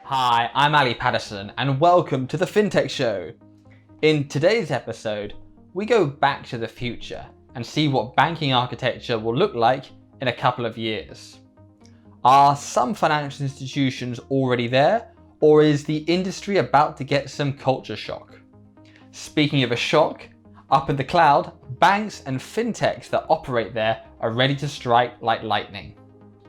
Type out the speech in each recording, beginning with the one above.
Hi, I'm Ali Patterson and welcome to the Fintech Show. In today's episode, we go back to the future and see what banking architecture will look like in a couple of years. Are some financial institutions already there, or is the industry about to get some culture shock? Speaking of a shock, up in the cloud, banks and fintechs that operate there are ready to strike like lightning.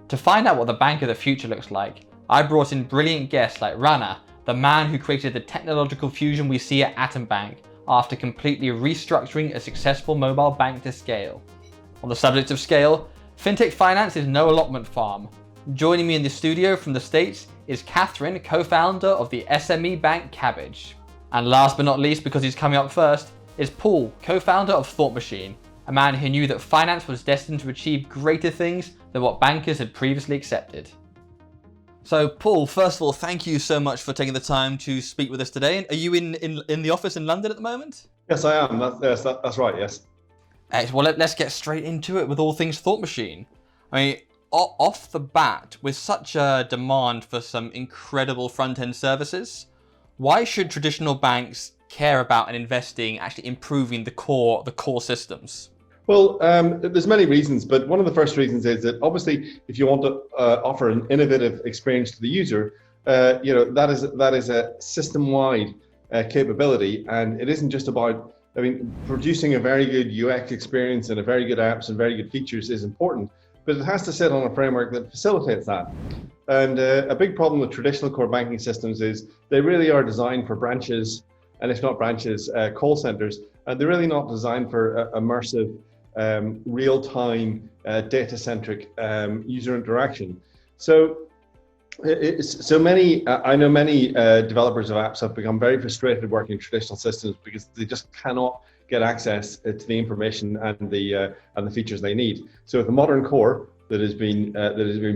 To find out what the bank of the future looks like, I brought in brilliant guests like Rana, the man who created the technological fusion we see at Atom Bank after completely restructuring a successful mobile bank to scale. On the subject of scale, fintech finance is no allotment farm. Joining me in the studio from the States is Kathryn, co-founder of the SME bank Kabbage. And last but not least, because he's coming up first, is Paul, co-founder of Thought Machine, a man who knew that finance was destined to achieve greater things than what bankers had previously accepted. So Paul, first of all, thank you so much for taking the time to speak with us today. Are you in the office in London at the moment? Yes, I am. That's right, yes. Well, let's get straight into it with all things Thought Machine. I mean, off the bat, with such a demand for some incredible front-end services, why should traditional banks care about and investing actually improving the core systems? Well, there's many reasons, but one of the first reasons is that obviously, if you want to offer an innovative experience to the user, that is a system-wide capability, and it isn't just about. I mean, producing a very good UX experience and a very good apps and very good features is important, but it has to sit on a framework that facilitates that. And a big problem with traditional core banking systems is they really are designed for branches, and if not branches, call centers, and they're really not designed for immersive, real-time, data-centric user interaction. So I know many developers of apps have become very frustrated working in traditional systems because they just cannot get access to the information and the features they need. So with a modern core that has been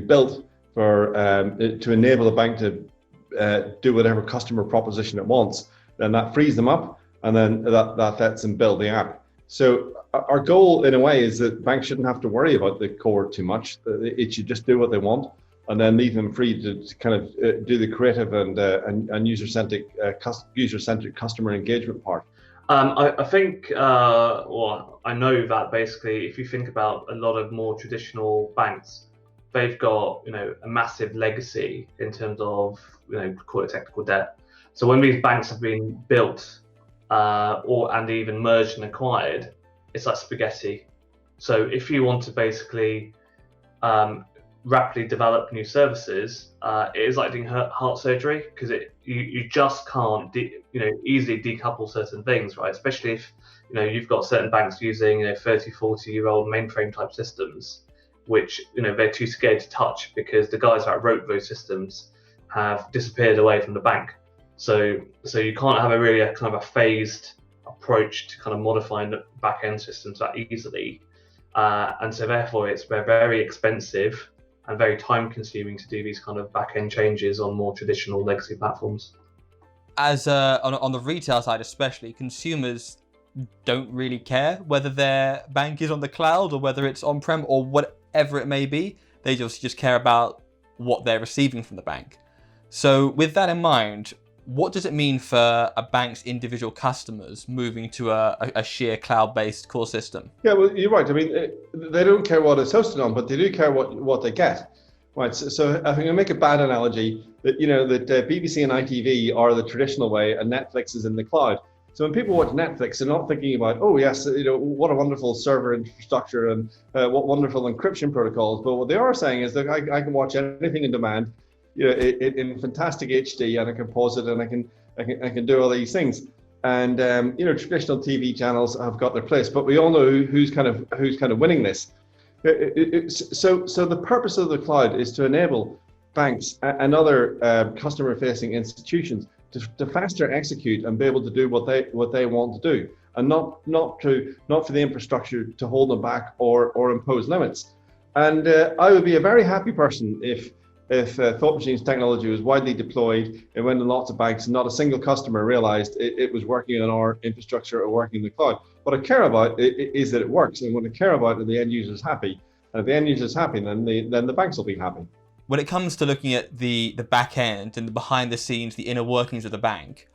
built for to enable a bank to do whatever customer proposition it wants, then that frees them up, and then that lets them build the app. So our goal, in a way, is that banks shouldn't have to worry about the core too much. It should just do what they want, and then leave them free to kind of do the creative and user-centric customer engagement part. I think, I know that basically, if you think about a lot of more traditional banks, they've got a massive legacy in terms of call it technical debt. So when these banks have been built and even merged and acquired, it's like spaghetti. So if you want to basically rapidly develop new services, it is like doing heart surgery, because you just can't easily decouple certain things, right? Especially if you've got certain banks using 30-40-year-old mainframe type systems, which they're too scared to touch because the guys that wrote those systems have disappeared away from the bank. So you can't have a kind of a phased approach to kind of modifying the back-end systems that easily, and so therefore they're very expensive and very time-consuming to do these kind of back-end changes on more traditional legacy platforms. As on the retail side especially, consumers don't really care whether their bank is on the cloud or whether it's on-prem or whatever it may be. They just care about what they're receiving from the bank. So with that in mind, what does it mean for a bank's individual customers moving to a sheer cloud-based core system? Yeah, well, you're right. I mean, they don't care what it's hosted on, but they do care what they get. Right. So if I'm going to make a bad analogy, that BBC and ITV are the traditional way, and Netflix is in the cloud. So when people watch Netflix, they're not thinking about, oh yes, what a wonderful server infrastructure and what wonderful encryption protocols. But what they are saying is that I can watch anything in demand, in fantastic HD, and I can pause it, and I can do all these things. And traditional TV channels have got their place, but we all know who's kind of winning this. So the purpose of the cloud is to enable banks and other customer-facing institutions to faster execute and be able to do what they want to do, and not for the infrastructure to hold them back or impose limits. And I would be a very happy person if Thought Machine's technology was widely deployed, it went in lots of banks, and not a single customer realized it was working on our infrastructure or working in the cloud. What I care about is that it works, and what I care about is the end user is happy. And if the end user is happy, then the banks will be happy. when it comes to looking at the back end and the behind the scenes, the inner workings of the bank,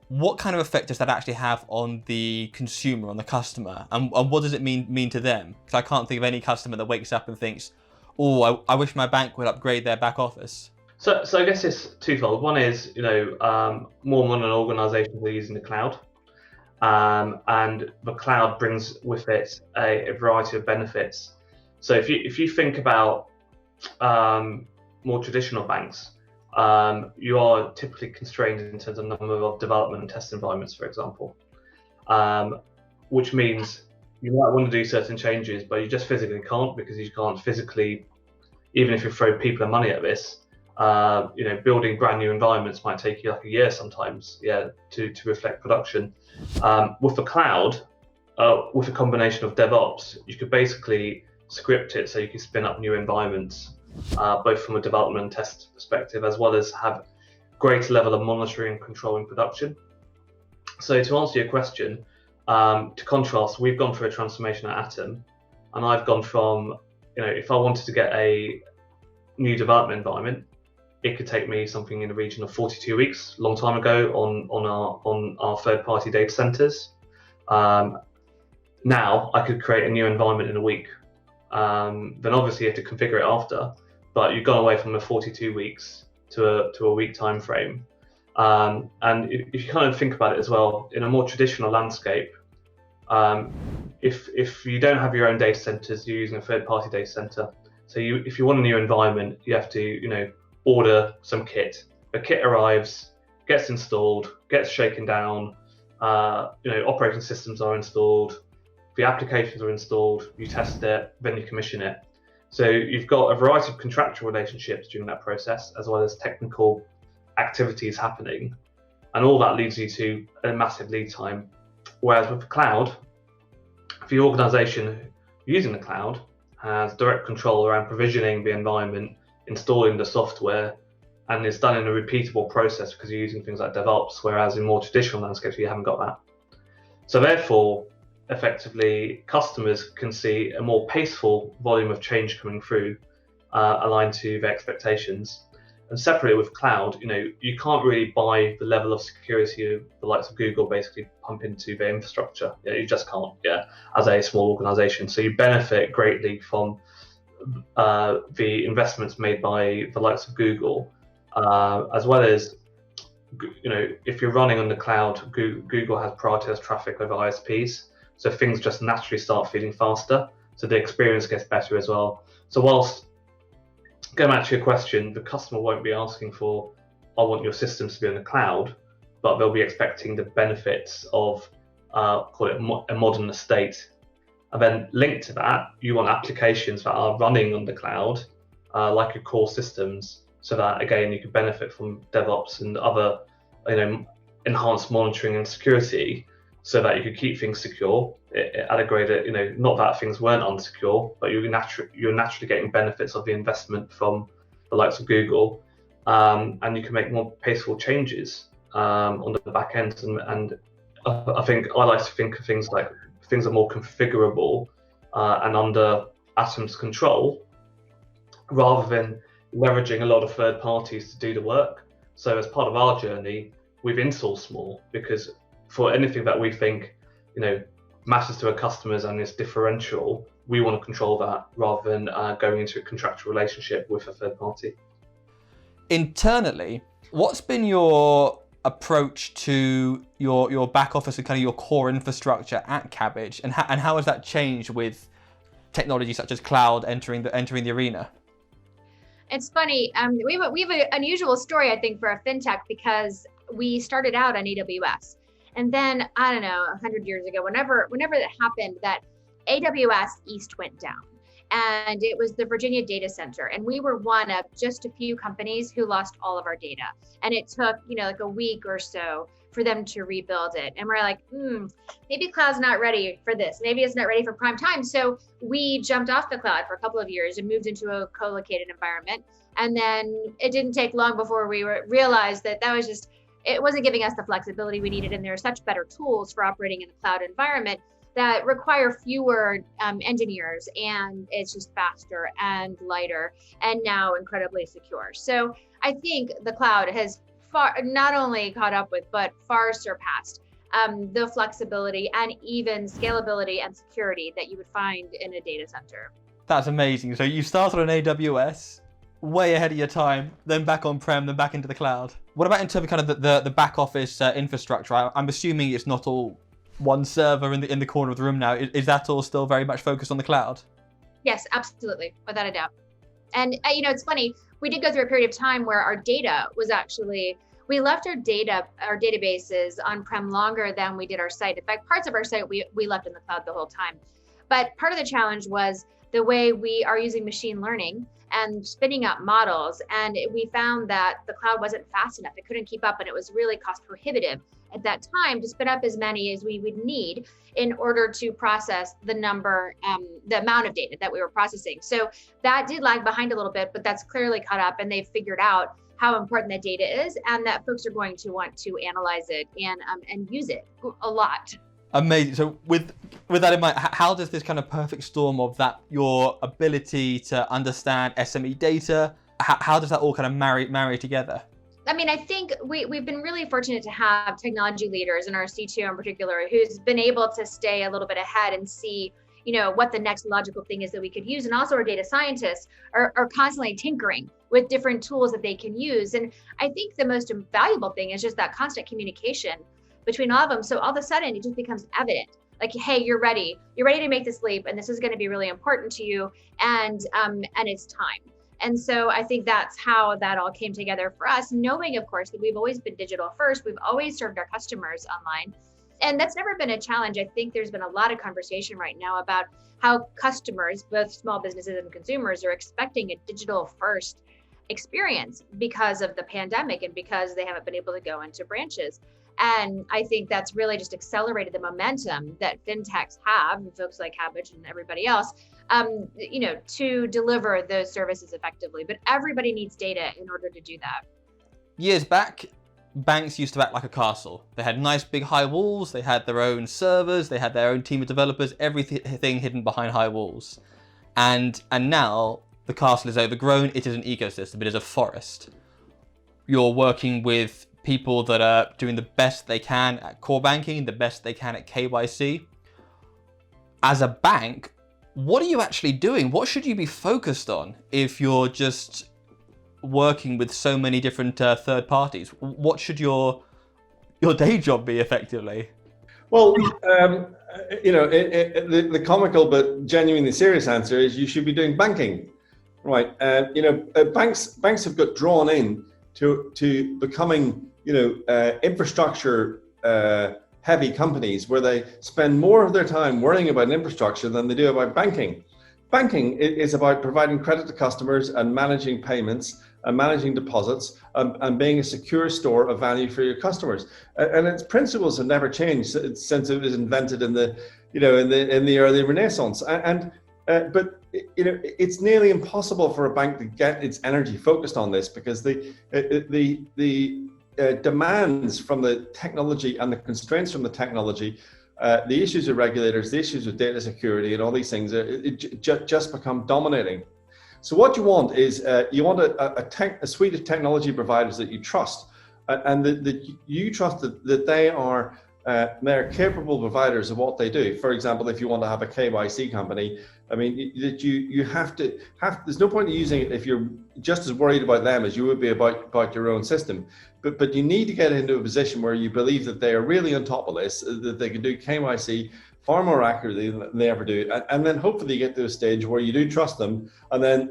what kind of effect does that actually have on the consumer, on the customer, and what does it mean to them? Because I can't think of any customer that wakes up and thinks, "Oh, I wish my bank would upgrade their back office." So I guess it's twofold. One is, more modern organizations are using the cloud. And the cloud brings with it a variety of benefits. So if you think about more traditional banks, you are typically constrained in terms of number of development and test environments, for example, which means you might want to do certain changes, but you just physically can't, because you can't physically, even if you throw people and money at this, building brand new environments might take you like a year sometimes, to reflect production. With the cloud, with a combination of DevOps, you could basically script it so you can spin up new environments, both from a development and test perspective, as well as have greater level of monitoring and control in production. So to answer your question, to contrast, we've gone through a transformation at Atom, and I've gone from, if I wanted to get a new development environment, it could take me something in the region of 42 weeks, long time ago, on our third-party data centers. Now I could create a new environment in a week. Then obviously you have to configure it after, but you've gone away from the 42 weeks to a week time frame. And if you kind of think about it as well, in a more traditional landscape, if you don't have your own data centers, you're using a third-party data center. So if you want a new environment, you have to order some kit. The kit arrives, gets installed, gets shaken down. Operating systems are installed, the applications are installed, you test it, then you commission it. So you've got a variety of contractual relationships during that process, as well as technical activities happening, and all that leads you to a massive lead time. Whereas with the cloud, the organization using the cloud has direct control around provisioning the environment, installing the software, and it's done in a repeatable process because you're using things like DevOps, whereas in more traditional landscapes you haven't got that. So therefore, effectively, customers can see a more paceful volume of change coming through, aligned to their expectations. And separately with cloud, you can't really buy the level of security of the likes of Google basically pump into their infrastructure. You just can't, as a small organization. So you benefit greatly from the investments made by the likes of Google, as well as, if you're running on the cloud, Google has prioritized traffic over ISPs, so things just naturally start feeling faster, so the experience gets better as well. So whilst, going back to your question, the customer won't be asking for, I want your systems to be on the cloud, but they'll be expecting the benefits of, call it a modern estate. And then linked to that, you want applications that are running on the cloud, like your core systems, so that again you can benefit from DevOps and other, enhanced monitoring and security, so that you can keep things secure at a greater, not that things weren't unsecure, but you're naturally getting benefits of the investment from the likes of Google, and you can make more paceful changes on the back end. And I think I like to think of things like things are more configurable and under Atom's control, rather than leveraging a lot of third parties to do the work. So as part of our journey, we've insourced more, because for anything that we think, matters to our customers and is differential, we want to control that rather than going into a contractual relationship with a third party. Internally, what's been your approach to your back office and kind of your core infrastructure at Kabbage, and how has that changed with technology such as cloud entering the arena? It's funny. We have an unusual story, I think, for a fintech, because we started out on AWS, and then I don't know, 100 years ago, whenever that happened, that AWS East went down, and it was the Virginia data center, and we were one of just a few companies who lost all of our data, and it took like a week or so for them to rebuild it. And we're like, maybe cloud's not ready for this. Maybe it's not ready for prime time. So we jumped off the cloud for a couple of years and moved into a co-located environment. And then it didn't take long before we realized that was just, it wasn't giving us the flexibility we needed. And there are such better tools for operating in a cloud environment. that require fewer engineers, and it's just faster and lighter and now incredibly secure. So I think the cloud has far not only caught up with, but far surpassed the flexibility and even scalability and security that you would find in a data center. That's amazing. So you started on AWS, way ahead of your time, then back on-prem, then back into the cloud. What about in terms of kind of the back office infrastructure? I'm assuming it's not all one server in the corner of the room now. Is that all still very much focused on the cloud? Yes, absolutely, without a doubt. And it's funny, we did go through a period of time where our data was actually, we left our databases on-prem longer than we did our site. In fact, parts of our site we left in the cloud the whole time. But part of the challenge was the way we are using machine learning and spinning up models. And we found that the cloud wasn't fast enough. It couldn't keep up, and it was really cost prohibitive at that time to spin up as many as we would need in order to process the amount of data that we were processing. So that did lag behind a little bit, but that's clearly caught up, and they've figured out how important that data is, and that folks are going to want to analyze it and use it a lot. Amazing. So with that in mind, how does this kind of perfect storm of that, your ability to understand SME data, how does that all kind of marry together? I mean, I think we've been really fortunate to have technology leaders, and our CTO in particular, who's been able to stay a little bit ahead and see, what the next logical thing is that we could use. And also our data scientists are constantly tinkering with different tools that they can use. And I think the most valuable thing is just that constant communication between all of them. So all of a sudden it just becomes evident, like, hey, you're ready to make this leap, and this is going to be really important to you, and it's time. And so I think that's how that all came together for us, knowing, of course, that we've always been digital first. We've always served our customers online. And that's never been a challenge. I think there's been a lot of conversation right now about how customers, both small businesses and consumers, are expecting a digital first experience because of the pandemic and because they haven't been able to go into branches. And I think that's really just accelerated the momentum that fintechs have, and folks like Kabbage and everybody else, to deliver those services effectively. But everybody needs data in order to do that. Years back, banks used to act like a castle. They had nice big high walls, they had their own servers, they had their own team of developers, everything hidden behind high walls. And now the castle is overgrown, it is an ecosystem, it is a forest. You're working with people that are doing the best they can at core banking, the best they can at KYC. As a bank, what are you actually doing? What should you be focused on if you're just working with so many different third parties? What should your day job be effectively? Well, the comical but genuinely serious answer is you should be doing banking, right? Banks have got drawn in to becoming infrastructure heavy companies where they spend more of their time worrying about infrastructure than they do about banking. Banking is about providing credit to customers and managing payments and managing deposits and being a secure store of value for your customers. And its principles have never changed since it was invented in the early Renaissance. But it's nearly impossible for a bank to get its energy focused on this because the demands from the technology and the constraints from the technology, the issues of regulators, the issues of data security, and all these things just become dominating. So what you want is you want a suite of technology providers that you trust, and that you trust that they're capable providers of what they do. For example, if you want to have a KYC company, I mean, that you have to there's no point in using it if you're just as worried about them as you would be about your own system. But you need to get into a position where you believe that they are really on top of this, that they can do KYC far more accurately than they ever do, and then hopefully you get to a stage where you do trust them, and then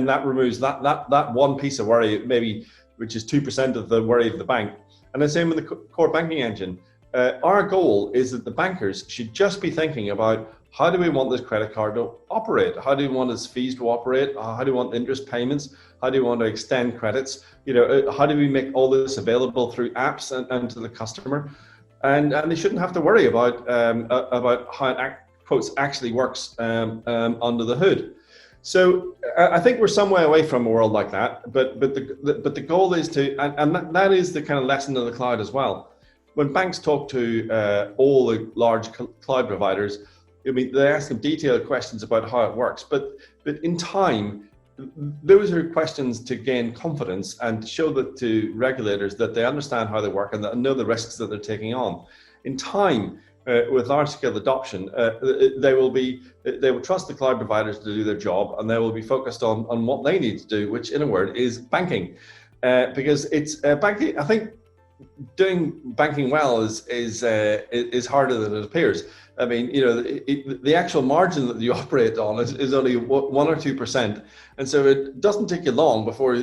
that removes that one piece of worry, maybe, which is 2% of the worry of the bank. And the same with the core banking engine. Our goal is that the bankers should just be thinking about, how do we want this credit card to operate? How do we want its fees to operate? How do we want interest payments? How do we want to extend credits? How do we make all this available through apps and to the customer? And they shouldn't have to worry about how it quotes actually works under the hood. So I think we're some way away from a world like that. But the goal is to, and that is the kind of lesson of the cloud as well. when banks talk to all the large cloud providers, I mean, they ask them detailed questions about how it works, but in time, those are questions to gain confidence and to show that to regulators that they understand how they work and that know the risks that they're taking on. In time, with large-scale adoption, they will trust the cloud providers to do their job, and they will be focused on what they need to do, which, in a word, is banking, because it's banking. I think doing banking well is harder than it appears. I mean, the actual margin that you operate on is only 1 or 2%, and so it doesn't take you long before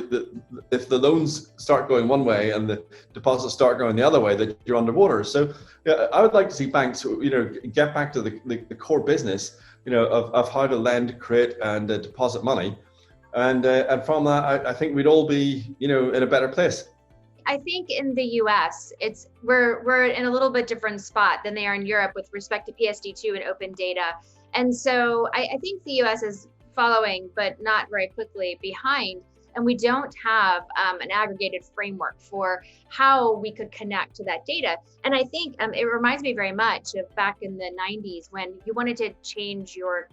if the loans start going one way and the deposits start going the other way, that you're underwater. So, I would like to see banks, get back to the core business, of how to lend, create, and deposit money, and from that, I think we'd all be, in a better place. I think in the US, we're in a little bit different spot than they are in Europe with respect to PSD2 and open data. And so I think the US is following, but not very quickly behind. And we don't have an aggregated framework for how we could connect to that data. And I think it reminds me very much of back in the 90s when you wanted to change your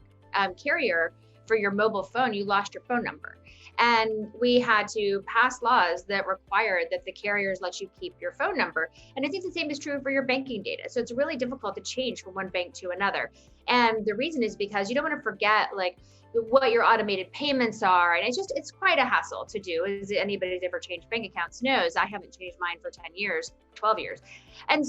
carrier for your mobile phone, you lost your phone number. And we had to pass laws that required that the carriers let you keep your phone number. And I think the same is true for your banking data. So it's really difficult to change from one bank to another. And the reason is because you don't want to forget what your automated payments are. And it's quite a hassle to do. As anybody who's ever changed bank accounts knows, I haven't changed mine for 10 years, 12 years. And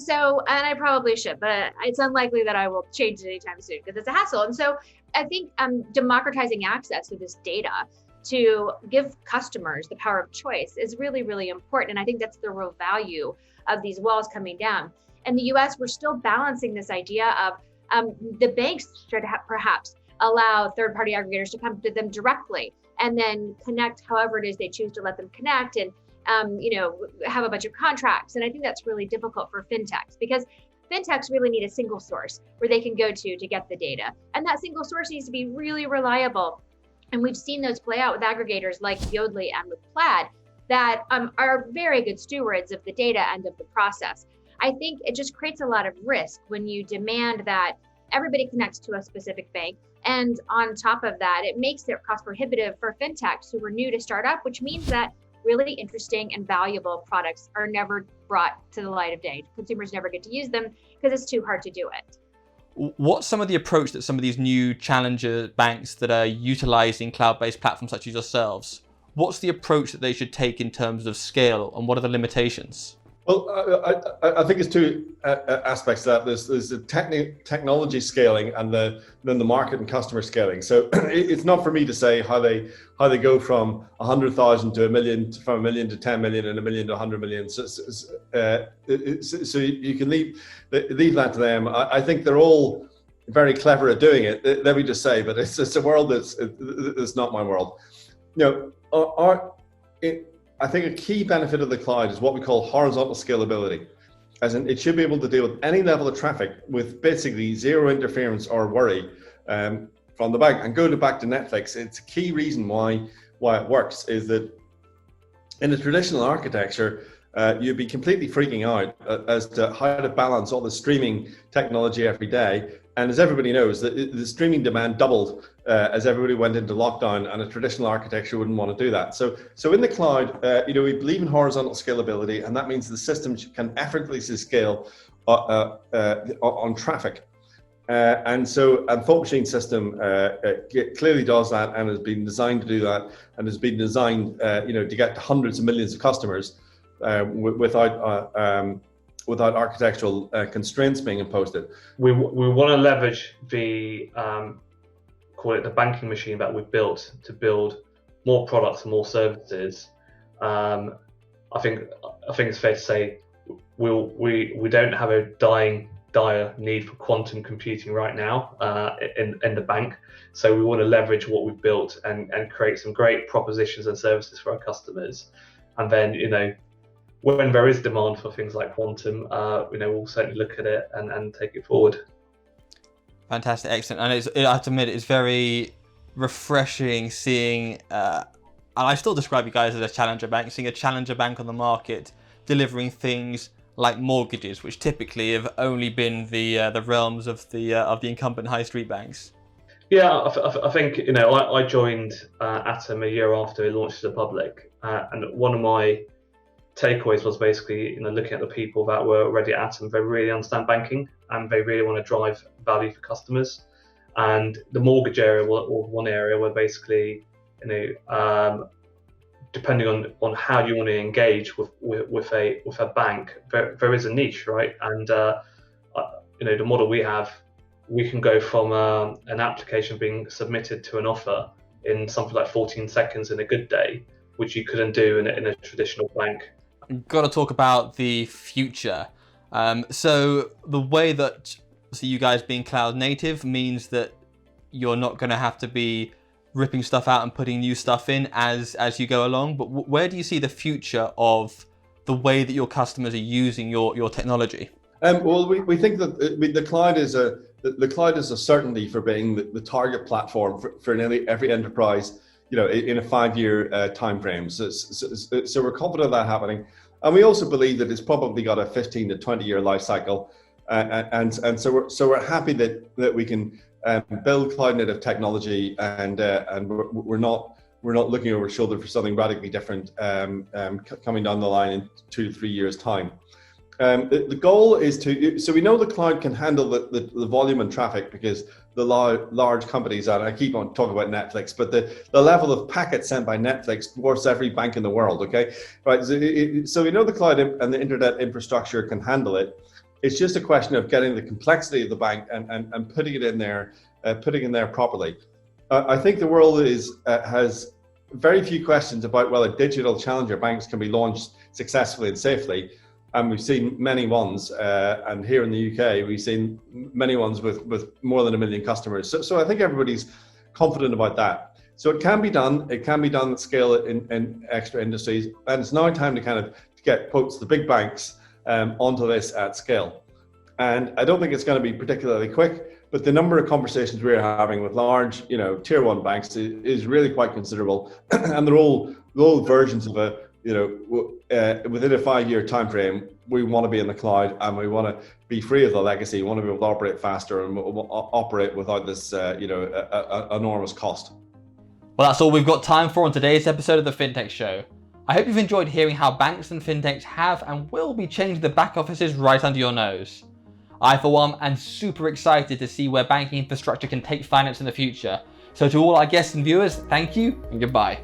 I probably should, but it's unlikely that I will change it anytime soon because it's a hassle. And so I think democratizing access to this data to give customers the power of choice is really, really important. And I think that's the real value of these walls coming down. In the US, we're still balancing this idea of the banks should perhaps allow third-party aggregators to come to them directly and then connect however it is they choose to let them connect and have a bunch of contracts. And I think that's really difficult for fintechs because fintechs really need a single source where they can go to get the data. And that single source needs to be really reliable. And we've seen those play out with aggregators like Yodlee and with Plaid that are very good stewards of the data and of the process. I think it just creates a lot of risk when you demand that everybody connects to a specific bank. And on top of that, it makes it cost prohibitive for fintechs who are new to start up, which means that really interesting and valuable products are never brought to the light of day. Consumers never get to use them because it's too hard to do it. What's some of the approach that some of these new challenger banks that are utilizing cloud-based platforms such as yourselves, what's the approach that they should take in terms of scale and what are the limitations? Well, I think it's two aspects to that. There's the technology scaling and then the market and customer scaling. So it's not for me to say how they go from 100,000 to 1 million, from 1 million to 10 million, and 1 million to 100 million. So you can leave that to them. I think they're all very clever at doing it. Let me just say, but it's a world that's not my world. I think a key benefit of the cloud is what we call horizontal scalability. As in, it should be able to deal with any level of traffic with basically zero interference or worry from the bank. And going back to Netflix, it's a key reason why it works is that in the traditional architecture, you'd be completely freaking out as to how to balance all the streaming technology every day. And as everybody knows, the streaming demand doubled as everybody went into lockdown, and a traditional architecture wouldn't want to do that. So in the cloud, we believe in horizontal scalability, and that means the system can effortlessly scale on traffic. And Thought Machine system clearly does that and has been designed to do that, and has been designed, to get to hundreds of millions of customers without architectural constraints being imposed. We want to leverage the call it the banking machine that we've built to build more products and more services. I think it's fair to say we don't have a dire need for quantum computing right now in the bank. So we want to leverage what we've built and create some great propositions and services for our customers. And then, when there is demand for things like quantum, we'll certainly look at it and take it forward. Fantastic, excellent. And I have to admit, it's very refreshing seeing, and I still describe you guys as a challenger bank, seeing a challenger bank on the market, delivering things like mortgages, which typically have only been the realms of the incumbent high street banks? Yeah, I think, you know, I joined Atom a year after it launched to the public, and one of my takeaways was basically, you know, looking at the people that were already at Atom, they really understand banking and they really want to drive value for customers. And the mortgage area was one area where basically, you know, depending on how you want to engage with a bank, there is a niche, right? And you know, the model we have, we can go from an application being submitted to an offer in something like 14 seconds in a good day, which you couldn't do in a traditional bank. Got to talk about the future. So the way that you guys being cloud native means that you're not going to have to be ripping stuff out and putting new stuff in as you go along. But where do you see the future of the way that your customers are using your technology? Well, we think that the cloud is a certainty for being the target platform for nearly every enterprise, you know, in a 5-year time frame. So we're confident of that happening, and we also believe that it's probably got a 15 to 20 year life cycle, and so we're happy that we can build cloud native technology, and we're not looking over our shoulder for something radically different coming down the line in 2 to 3 years time. The goal is so we know the cloud can handle the volume and traffic because the large companies, and I keep on talking about Netflix, but the level of packets sent by Netflix dwarfs every bank in the world, okay? Right, so we know the cloud and the internet infrastructure can handle it. It's just a question of getting the complexity of the bank and putting it in there, properly. I think the world has very few questions about whether digital challenger banks can be launched successfully and safely. And we've seen many ones, and here in the UK, we've seen many ones with more than 1 million customers. So I think everybody's confident about that. So it can be done. It can be done at scale in extra industries, and it's now time to kind of get quotes the big banks onto this at scale. And I don't think it's going to be particularly quick, but the number of conversations we're having with large, you know, tier 1 banks is really quite considerable, and they're all versions of a, you know, within a 5-year time frame, we want to be in the cloud and we want to be free of the legacy. We want to be able to operate faster and operate without this, you know, enormous cost. Well, that's all we've got time for on today's episode of the Fintech Show. I hope you've enjoyed hearing how banks and fintechs have and will be changing the back offices right under your nose. I, for one, am super excited to see where banking infrastructure can take finance in the future. So to all our guests and viewers, thank you and goodbye.